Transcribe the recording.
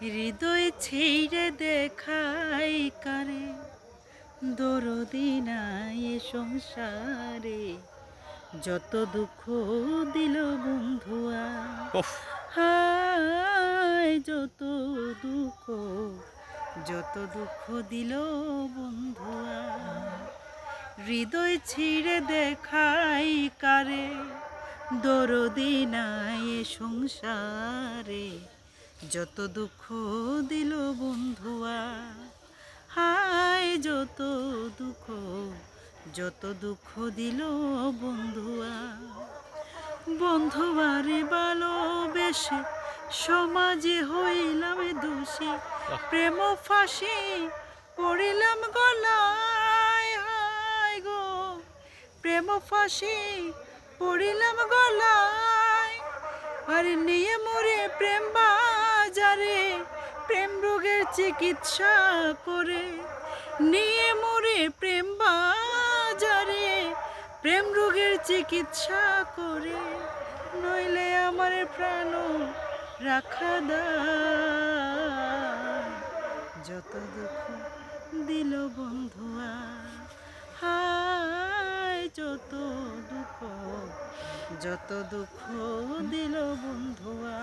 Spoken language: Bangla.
হৃদয় ছিঁড়ে দেখাই কারে, দরদি নাই এ সংসারে, যত দুঃখ দিল বন্ধুয়া। উফ! হায় যত দুঃখ দিল বন্ধুয়া। হৃদয় ছিঁড়ে দেখাই কারে, দরদি নাই এ সংসারে, যত দুঃখ দিল বন্ধুয়া। হায় যত দুঃখ দিল বন্ধুয়া। বন্ধুয়ারে ভালোবেসে সমাজে হইলাম দোষী, প্রেম ফাঁসি পড়িলাম গলায়। হায় গো, প্রেম ফাঁসি পড়িলাম গলায়। আর নিয়ে মরে প্রেম বাজারে, প্রেম রোগের চিকিৎসা করে। নিয়ে মরে প্রেম বাজারে, প্রেম রোগের চিকিৎসা করে। নইলে আমার প্রাণ রাখা দায়, যত দুঃখ দিল বন্ধুয়া। হায় যত দুঃখ দিল বন্ধুয়া।